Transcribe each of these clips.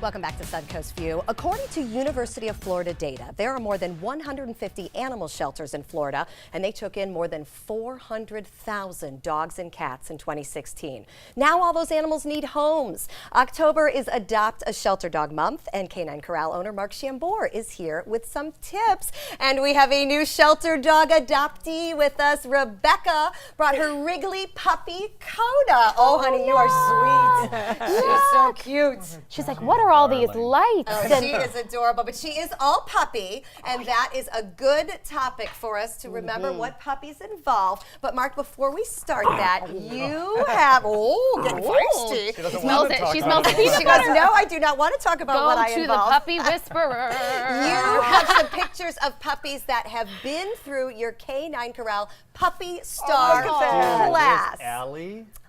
Welcome back to Suncoast View. According to University of Florida data, there are more than 150 animal shelters in Florida, and they took in more than 400,000 dogs and cats in 2016. Now all those animals need homes. October is Adopt a Shelter Dog Month, and Canine Korral owner Mark Chambord is here with some tips. And we have a new shelter dog adoptee with us. Rebecca brought her Wrigley puppy, Coda. Oh, honey, you are sweet. She's so cute. She's like, what are all these lights? Oh, she is adorable, but she is all puppy, and that is a good topic for us to remember what puppies involve. But Mark, before we start that, you have, getting feisty. She smells it. She smells it. She goes, no, I do not want to talk about what I Go to involve. the puppy whisperer. You have some pictures of puppies that have been through your Canine Korral Puppy Star class.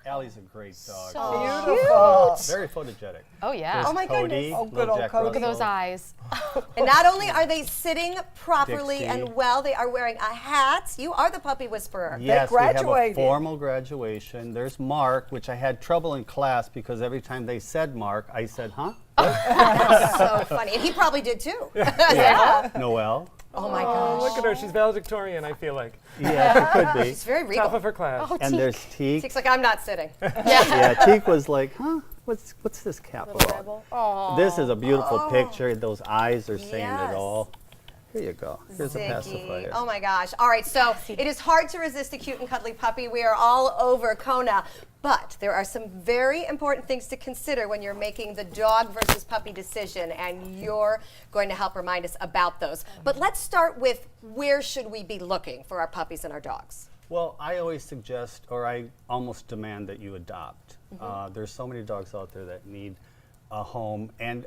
Allie's a great dog. So Beautiful. Very photogenic. Oh, yeah. Oh, my Cody, goodness. Oh, good little old Jack Cody. Look at those Russell. eyes. And not only are they sitting properly Dixie. and well, they are wearing a hat. You are the puppy whisperer. Yes, we have a graduated. formal graduation. There's Mark, which I had trouble in class because every time they said Mark, I said, huh? That's so funny. And he probably did too. Yeah. Noel. Oh my Oh, gosh. look at her. She's valedictorian, I feel like. Yes, it could be. She's very Top regal. of her class. Oh, And Teak. there's Teak. She's like, I'm not sitting. Yeah, Teak was like, huh? What's this cap Little about? rebel. Aw. This is a beautiful picture. Those eyes are saying Yes. it all. Here you go. Here's a Ziggy. pacifier. Oh my gosh. All right, so it is hard to resist a cute and cuddly puppy. We are all over Kona. But there are some very important things to consider when you're making the dog versus puppy decision, and you're going to help remind us about those. But let's start with, where should we be looking for our puppies and our dogs? Well, I always suggest, or I almost demand, that you adopt. There's so many dogs out there that need a home, and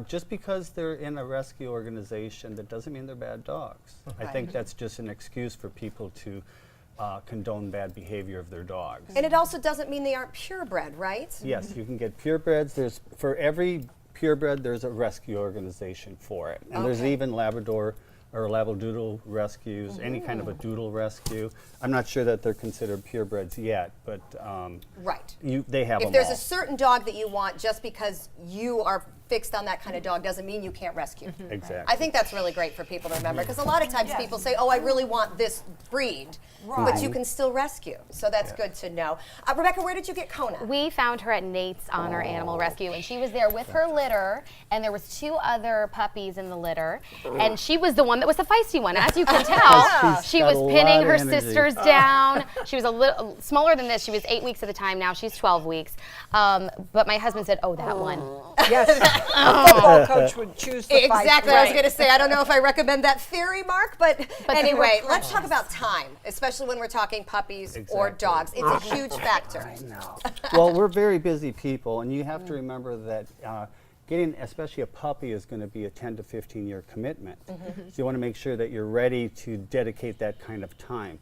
just because they're in a rescue organization, that doesn't mean they're bad dogs. I think that's just an excuse for people to condone bad behavior of their dogs. And it also doesn't mean they aren't purebred, right? Yes, you can get purebreds. For every purebred, there's a rescue organization for it, and there's Okay. even Labrador or Labradoodle rescues, any kind of a doodle rescue. I'm not sure that they're considered purebreds yet, but Right. they have If them there's all. a certain dog that you want, just because you are fixed on that kind of dog doesn't mean you can't rescue. Exactly. I think that's really great for people to remember, because a lot of times people say, oh, I really want this breed, but you can still rescue. So that's good to know. Rebecca, where did you get Kona? We found her at Nate's Honor Animal Rescue, and she was there with her litter, and there was 2 other puppies in the litter, and she was the one that was the feisty one. As you can tell, She's she got was a pinning lot of her energy. sisters down. She was a little smaller than this. She was 8 weeks at the time. Now she's 12 weeks. But my husband said, oh, that one. Yes. A football coach would choose the Exactly. I was Right. going to say, I don't know if I recommend that theory, Mark, but anyway, let's talk about time, especially when we're talking puppies or Exactly. dogs. It's a huge factor. No. Well, we're very busy people, and you have to remember that getting, especially a puppy, is going to be a 10 to 15 year commitment. So you want to make sure that you're ready to dedicate that kind of time.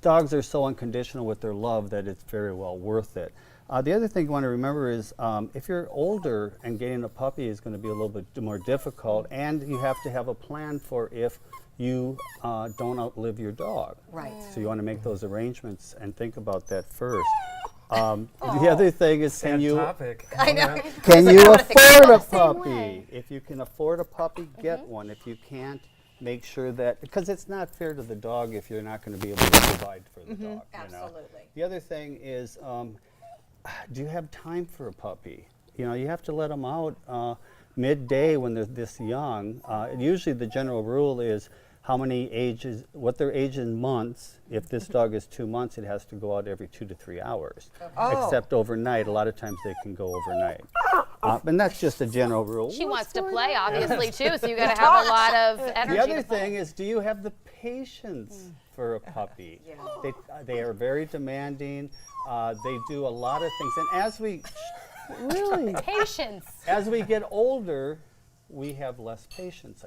Dogs are so unconditional with their love that it's very well worth it. The other thing you want to remember is if you're older, and getting a puppy is going to be a little bit more difficult, and you have to have a plan for if you don't outlive your dog. Right. So you want to make those arrangements and think about that first. The other thing is, Sad topic. I know. can Like, you I wanna think afford a about it the same puppy? If you can afford a puppy, get one. If you can't, make sure that, because it's not fair to the dog if you're not going to be able to provide for the dog. You know? Absolutely. The other thing is, do you have time for a puppy? You know, you have to let them out midday when they're this young. Usually the general rule is how many ages, what their age in months. If this dog is 2 months, it has to go out every 2 to 3 hours. Except overnight. A lot of times they can go overnight. And that's just a general rule. She wants to play, obviously, too, so you got to have a lot of energy. The other to play. thing is, do you have the patience for a puppy? They are very demanding. They do a lot of things. And as we Patience. as we get older, we have less patience,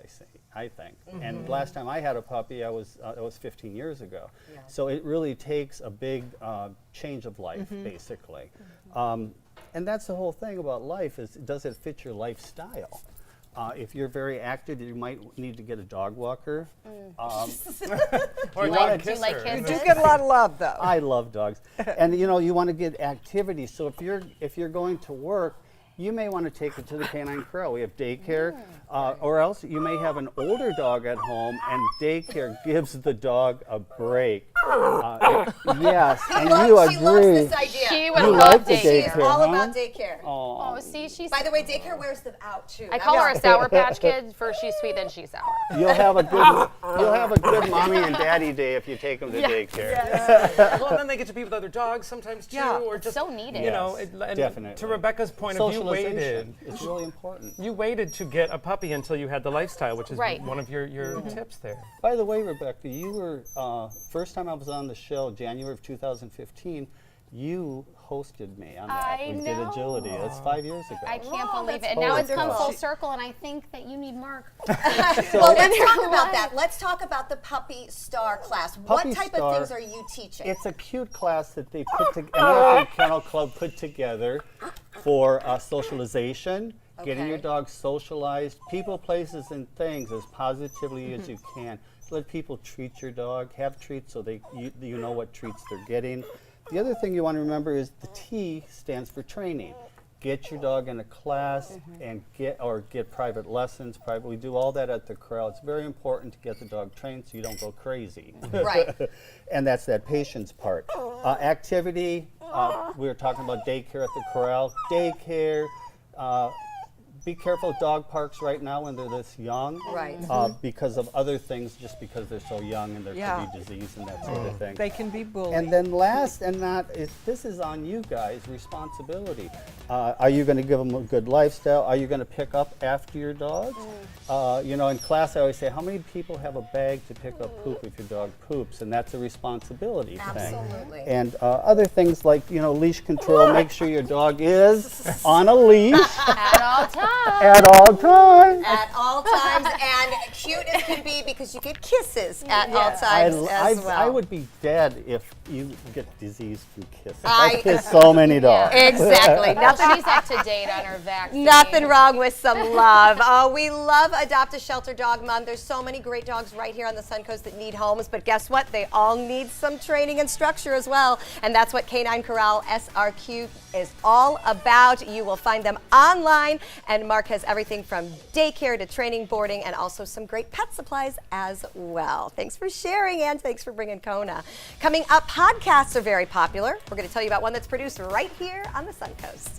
I think. And last time I had a puppy, it was 15 years ago. So it really takes a big change of life, basically. And that's the whole thing about life, is does it fit your lifestyle? If you're very active, you might need to get a dog walker. Or Do you dog like kisser. kisses? You get a lot of love, though. I love dogs. And you know, you want to get activity. So if you're going to work, you may want to take it to the Canine Corral. We have daycare, or else you may have an older dog at home, and daycare gives the dog a break. Yes, and you She loves agree. this idea. She would You love like the She is daycare. all huh? about daycare. Oh, see, she's. By the way, daycare wears them out too. I call her a Sour Patch Kid. First she's sweet, then she's sour. You'll have a good mommy and daddy day if you take them to daycare. Well, and then they get to be with other dogs sometimes too, Yeah. or just So needed. You know, Yes, and definitely. to Rebecca's point of view, Socialization is really important. you waited to get a puppy until you had the lifestyle, which is Right. one of your tips there. By the way, Rebecca, you were first time I was on the show, January of 2015. You hosted me on that. I We did know. agility. That's 5 years ago. I can't believe it. that's And now it's come wonderful. full circle, and I think that you need Mark. Well, let's talk What? about that. Let's talk about the Puppy Star class. Puppy What type Star, of things are you teaching? It's a cute class that they put together, American Kennel Club put together for socialization, getting your Okay. dog socialized, people, places, and things as positively as you can. Let people treat your dog, have treats so you know what treats they're getting. The other thing you want to remember is the T stands for training. Get your dog in a class and get private lessons. We do all that at the corral. It's very important to get the dog trained so you don't go crazy. Right. And that's that patience part. Activity, we were talking about daycare at the corral. Daycare, be careful of dog parks right now when they're this young. Right. Because of other things, just because they're so young and there Yeah. could be disease and that sort of thing. They can be bullied. And then last and not, this is on you guys, responsibility. Are you going to give them a good lifestyle? Are you going to pick up after your dogs? You know, in class I always say, how many people have a bag to pick up poop if your dog poops? And that's a responsibility thing. Absolutely. And other things like, you know, leash control, make sure your dog is on a leash At all times. at all times. At all times, and cute as can be because you get kisses at all times as well. I would be dead if you get disease from kissing. I- I kiss so many dogs. Exactly. Well, she's up to date on her vaccine. Nothing wrong with some love. Oh, we love Adopt a Shelter Dog Month. There's so many great dogs right here on the Suncoast that need homes, but guess what? They all need some training and structure as well, and that's what Canine Corral SRQ is all about. You will find them online, and Mark has everything from daycare to training, boarding, and also some great pet supplies as well. Thanks for sharing, and thanks for bringing Kona. Coming up, podcasts are very popular. We're going to tell you about one that's produced right here on the Suncoast.